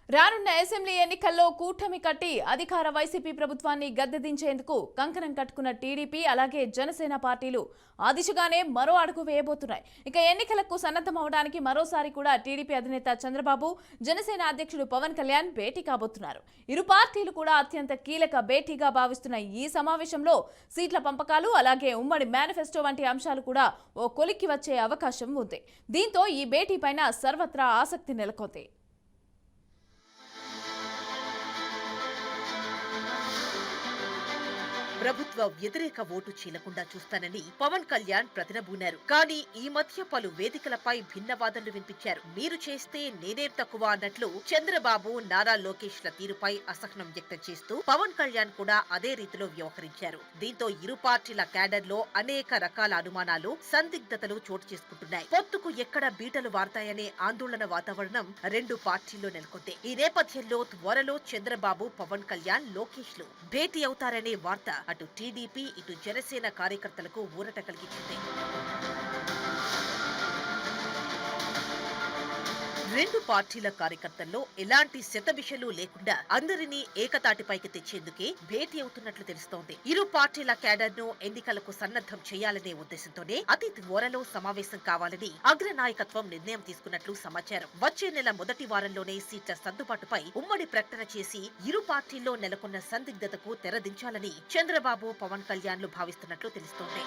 రానున్న అసెంబ్లీ ఎన్నికల్లో కూటమి కట్టి అధికార వైసీపీ ప్రభుత్వాన్ని గద్దెదించేందుకు కంకణం కట్టుకున్న టీడీపీ అలాగే జనసేన పార్టీలు ఆ దిశగానే మరో అడుగు వేయబోతున్నాయి. ఇక ఎన్నికలకు సన్నద్ధమవడానికి మరోసారి కూడా టీడీపీ అధినేత చంద్రబాబు, జనసేన అధ్యక్షుడు పవన్ కళ్యాణ్ భేటీ కాబోతున్నారు. ఇరు పార్టీలు కూడా అత్యంత కీలక భేటీగా భావిస్తున్న ఈ సమావేశంలో సీట్ల పంపకాలు అలాగే ఉమ్మడి మేనిఫెస్టో వంటి అంశాలు కూడా ఓ కొలిక్కి వచ్చే అవకాశం ఉంది. దీంతో ఈ భేటీ పైన సర్వత్రా ఆసక్తి నెలకొంది. ప్రభుత్వ వ్యతిరేక ఓటు చీలకుండా చూస్తానని పవన్ కళ్యాణ్ ప్రతినబూనారు. కానీ ఈ మధ్య పలు వేదికలపై భిన్న వాదనలు వినిపించారు. మీరు చేస్తే నేనేం తక్కువ అన్నట్లు చంద్రబాబు, నారా లోకేష్ ల తీరుపై అసహనం వ్యక్తం చేస్తూ పవన్ కళ్యాణ్ కూడా అదే రీతిలో వ్యవహరించారు. దీంతో ఇరు పార్టీల క్యాడర్ లో అనేక రకాల అనుమానాలు, సందిగ్ధతలు చోటు చేసుకుంటున్నాయి. పొత్తుకు ఎక్కడ బీటలు వారతాయనే ఆందోళన వాతావరణం రెండు పార్టీల్లో నెలకొంది. ఈ నేపథ్యంలో త్వరలో చంద్రబాబు, పవన్ కళ్యాణ్, లోకేష్ లు భేటీ అవుతారనే వార్త అటు టీడీపీ, ఇటు జనసేన కార్యకర్తలకు ఊరట కలిగించింది. రెండు పార్టీల కార్యకర్తల్లో ఎలాంటి శతభిషలు లేకుండా అందరినీ ఏకతాటిపైకి తెచ్చేందుకే భేటీ అవుతున్నట్లు తెలుస్తోంది. ఇరు పార్టీల క్యాడర్ ను ఎన్నికలకు సన్నద్ధం చేయాలనే ఉద్దేశంతోనే అతి త్వరలో సమావేశం కావాలని అగ్రనాయకత్వం నిర్ణయం తీసుకున్నట్లు సమాచారం. వచ్చే నెల మొదటి వారంలోనే సీట్ల సర్దుబాటుపై ఉమ్మడి ప్రకటన చేసి ఇరు పార్టీల్లో నెలకొన్న సందిగ్ధతకు తెరదించాలని చంద్రబాబు, పవన్ కళ్యాణ్లు భావిస్తున్నట్లు తెలుస్తోంది.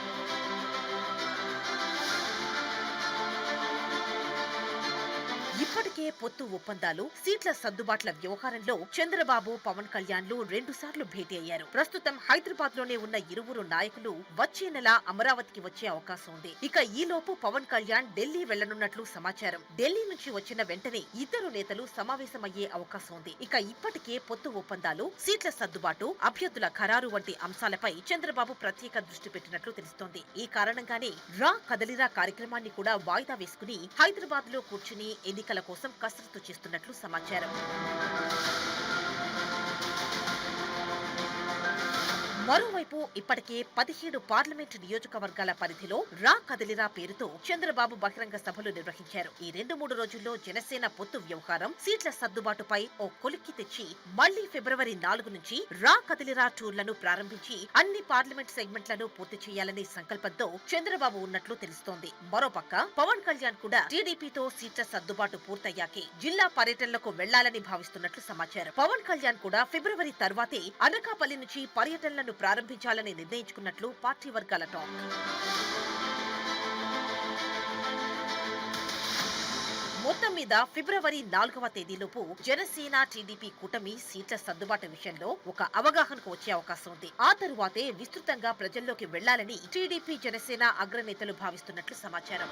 ఇప్పటికే పొత్తు ఒప్పందాలు, సీట్ల సర్దుబాట్ల వ్యవహారంలో చంద్రబాబు, పవన్ కళ్యాణ్లు 2 సార్లు భేటీ అయ్యారు. ప్రస్తుతం హైదరాబాద్ లోనే ఉన్న ఇరువురు నాయకులు వచ్చే నెల అమరావతికి వచ్చే అవకాశం ఉంది. ఇక ఈలోపు పవన్ కళ్యాణ్ ఢిల్లీ వెళ్లనున్నట్లు సమాచారం. ఢిల్లీ నుంచి వచ్చిన వెంటనే ఇద్దరు నేతలు సమావేశమయ్యే అవకాశం ఉంది. ఇక ఇప్పటికే పొత్తు ఒప్పందాలు, సీట్ల సర్దుబాటు, అభ్యర్థుల ఖరారు వంటి అంశాలపై చంద్రబాబు ప్రత్యేక దృష్టి పెట్టినట్లు తెలుస్తోంది. ఈ కారణంగానే రా కదలిరా కార్యక్రమాన్ని కూడా వాయిదా వేసుకుని హైదరాబాద్ లో కూర్చుని ఎన్నికల కోసం కసరత్తు చేస్తున్నట్లు సమాచారం. మరోవైపు ఇప్పటికే 17 పార్లమెంటు నియోజకవర్గాల పరిధిలో రా కదలిరా పేరుతో చంద్రబాబు బహిరంగ సభలు నిర్వహించారు. ఈ 2-3 రోజుల్లో జనసేన పొత్తు వ్యవహారం, సీట్ల సర్దుబాటుపై ఓ కొలిక్కి తెచ్చి మళ్లీ ఫిబ్రవరి 4 నుంచి రా కదలిరా టూర్లను ప్రారంభించి అన్ని పార్లమెంట్ సెగ్మెంట్లను పూర్తి చేయాలనే సంకల్పంతో చంద్రబాబు ఉన్నట్లు తెలుస్తోంది. మరోపక్క పవన్ కళ్యాణ్ కూడా టీడీపీతో సీట్ల సర్దుబాటు పూర్తయ్యాకే జిల్లా పర్యటనలకు వెళ్లాలని భావిస్తున్నట్లు సమాచారం. పవన్ కళ్యాణ్ కూడా ఫిబ్రవరి తర్వాతే అనకాపల్లి నుంచి పర్యటనలను ప్రారంభించాలని నిర్ణయించుకున్నట్లు పార్టీ వర్గాల టాక్. మొత్తం మీద ఫిబ్రవరి 4వ తేదీలోపు జనసేన, టీడీపీ కూటమి సీట్ల సర్దుబాటు విషయంలో ఒక అవగాహనకు వచ్చే అవకాశం ఉంది. ఆ తరువాతే విస్తృతంగా ప్రజల్లోకి వెళ్లాలని టీడీపీ, జనసేన అగ్రనేతలు భావిస్తున్నట్లు సమాచారం.